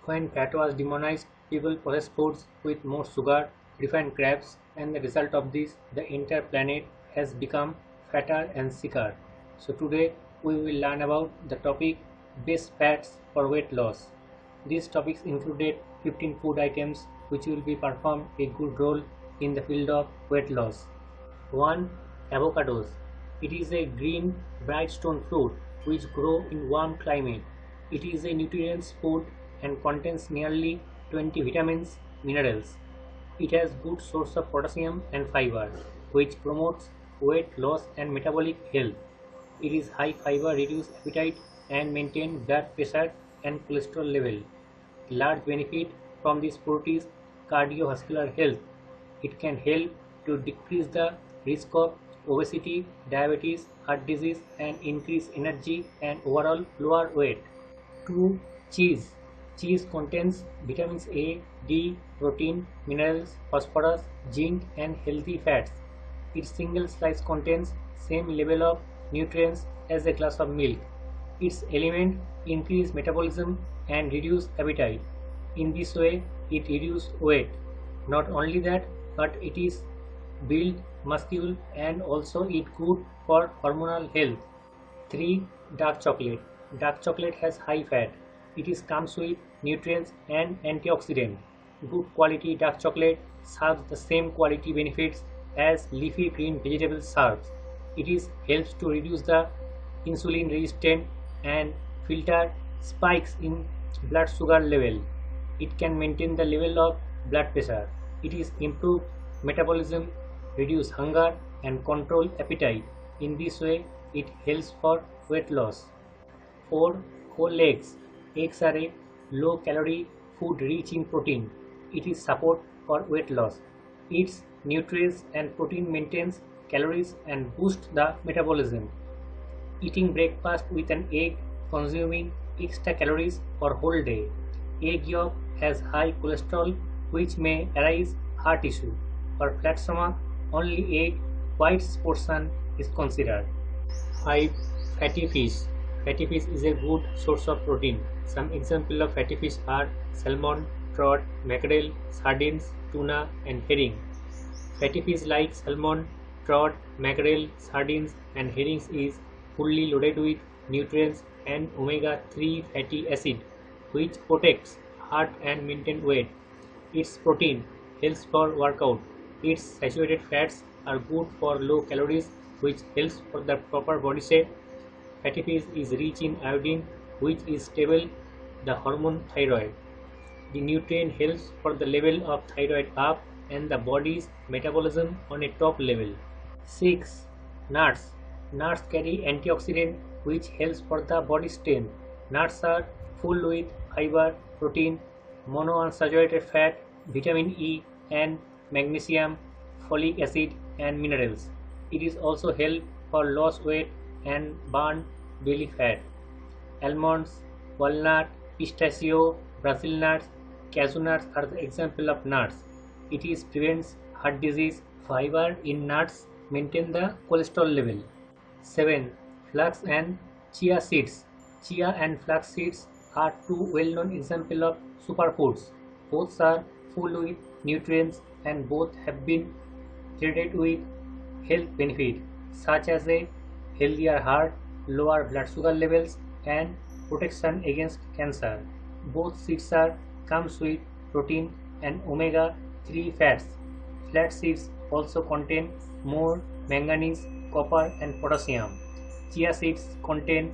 When fat was demonized, people processed foods with more sugar, refined carbs, and the result of this, the entire planet has become fatter and sicker. So today we will learn about the topic best fats for weight loss. These topics included 15 food items which will be perform a good role in the field of weight loss. 1. Avocados. It is a green, bright stone fruit which grow in warm climate. It is a nutrient food and contains nearly 20 vitamins, minerals. It has good source of potassium and fiber, which promotes weight loss and metabolic health. It is high fiber, reduce appetite and maintain blood pressure and cholesterol level. Large benefit from this fruit is cardiovascular health. It can help to decrease the risk of obesity, diabetes, heart disease, and increase energy and overall lower weight. 2. Cheese. Cheese contains vitamins A, D, protein, minerals, phosphorus, zinc, and healthy fats. Its single slice contains same level of nutrients as a glass of milk. Its element increase metabolism and reduce appetite. In this way, it reduces weight. Not only that, but it is build muscle and also it good for hormonal health. 3. Dark chocolate. Dark chocolate has high fat. It is comes with nutrients and antioxidant. Good quality dark chocolate serves the same quality benefits as leafy green vegetables serves. It is helps to reduce the insulin resistant and filter spikes in blood sugar level. It can maintain the level of blood pressure. It is improve metabolism, reduce hunger and control appetite. In this way, it helps for weight loss. 4. Whole eggs. Eggs are a low-calorie food rich in protein. It is support for weight loss. Its nutrients and protein maintains calories and boosts the metabolism. Eating breakfast with an egg consuming extra calories for whole day. Egg yolk has high cholesterol which may arise heart issue. For flat stomach, only egg whites portion is considered. 5. Fatty fish. Fatty fish is a good source of protein. Some examples of fatty fish are salmon, trout, mackerel, sardines, tuna, and herring. Fatty fish like salmon, trout, mackerel, sardines, and herrings is fully loaded with nutrients and omega-3 fatty acid, which protects heart and maintain weight. Its protein helps for workout. Its saturated fats are good for low calories, which helps for the proper body shape. Fatty fish is rich in iodine, which is stable the hormone thyroid. The nutrient helps for the level of thyroid up and the body's metabolism on a top level. 6. Nuts. Nuts carry antioxidant which helps for the body strength. Nuts are full with fiber, protein, monounsaturated fat, vitamin E and magnesium, folic acid and minerals. It is also help for loss weight and burn belly fat. Almonds, walnut, pistachio, Brazil nuts, cashew nuts are the example of nuts. It is prevents heart disease. Fiber in nuts maintain the cholesterol level. 7. Flax and chia seeds. Chia and flax seeds are two well-known examples of superfoods. Both are full with nutrients and both have been credited with health benefit such as a healthier heart, lower blood sugar levels, and protection against cancer. Both seeds are comes with protein and omega-3 fats. Flax seeds also contain more manganese, copper, and potassium. Chia seeds contain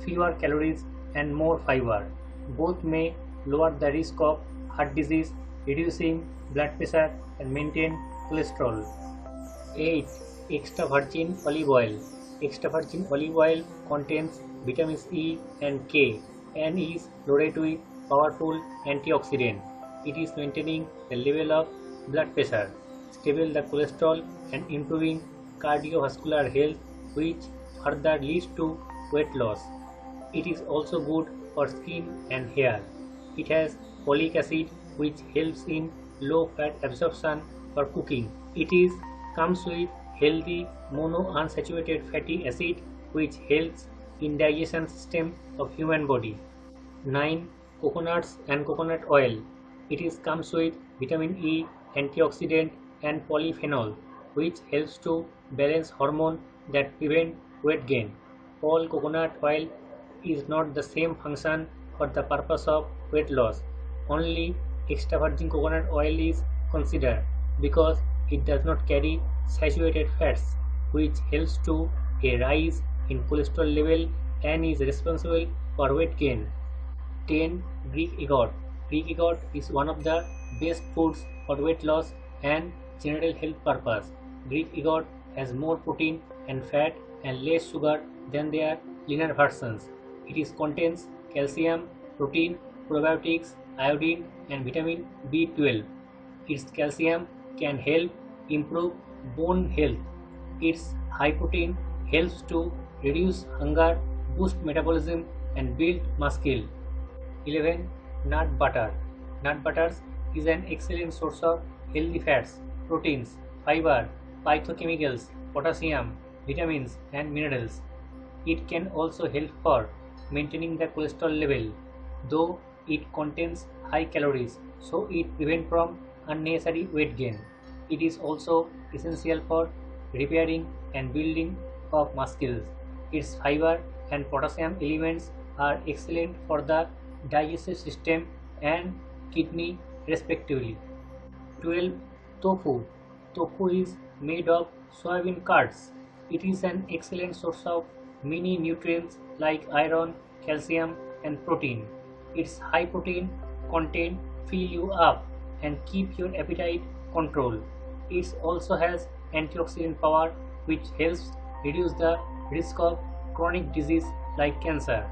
fewer calories and more fiber. Both may lower the risk of heart disease, reducing blood pressure, and maintain cholesterol. 8. Extra virgin olive oil. Extra virgin olive oil contains vitamins E and K and is loaded with powerful antioxidant. It is maintaining the level of blood pressure, stable the cholesterol, and improving cardiovascular health, which further leads to weight loss. It is also good for skin and hair. It has folic acid which helps in low fat absorption for cooking. It is comes with healthy monounsaturated fatty acid which helps in digestion system of human body. 9. coconuts and coconut oil. It is comes with vitamin E, antioxidant and polyphenol, which helps to balance hormone that prevent weight gain. All coconut oil is not the same function for the purpose of weight loss. Only extra virgin coconut oil is considered because it does not carry saturated fats, which helps to a rise in cholesterol level and is responsible for weight gain. 10. Greek yogurt. Greek yogurt is one of the best foods for weight loss and general health purpose. Greek yogurt has more protein and fat and less sugar than their leaner versions. It is contains calcium, protein, probiotics, iodine and vitamin B12. Its calcium can help improve bone health. Its high protein helps to reduce hunger, boost metabolism and build muscle. 11. Nut butter. Nut butters is an excellent source of healthy fats, proteins, fiber, phytochemicals, potassium, vitamins and minerals. It can also help for maintaining the cholesterol level, though it contains high calories, so it prevents from unnecessary weight gain. It is also essential for repairing and building of muscles. Its fiber and potassium elements are excellent for the digestive system and kidney respectively. 12. Tofu. Tofu is made of soybean curds. It is an excellent source of many nutrients like iron, calcium and protein. Its high protein content fill you up and keep your appetite control. It also has antioxidant power which helps reduce the risk of chronic disease like cancer.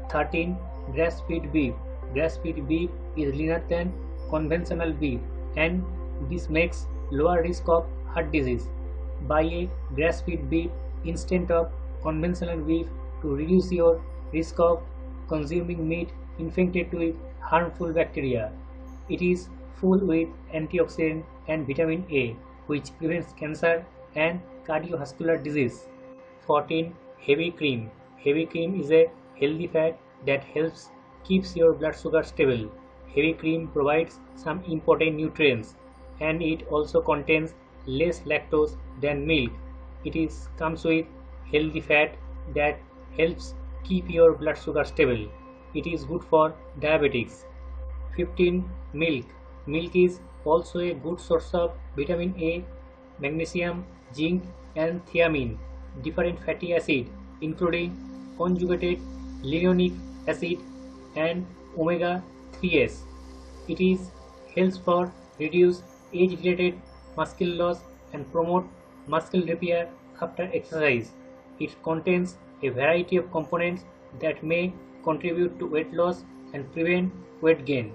13. Grass-fed beef. Grass-fed beef is leaner than conventional beef and this makes lower risk of heart disease. Buy a grass-fed beef instead of conventional beef to reduce your risk of consuming meat infected with harmful bacteria. It is full with antioxidant and vitamin A, which prevents cancer and cardiovascular disease. 14. Heavy cream. Heavy cream is a healthy fat that helps keeps your blood sugar stable. Heavy cream provides some important nutrients and it also contains less lactose than milk. Comes with healthy fat that helps keep your blood sugar stable. It is good for diabetics. 15. Milk. Milk is also a good source of vitamin A, magnesium, zinc and thiamine, different fatty acid including conjugated linoleic acid and omega 3s. It is helps for reduce age-related muscle loss and promote muscle repair after exercise. It contains a variety of components that may contribute to weight loss and prevent weight gain.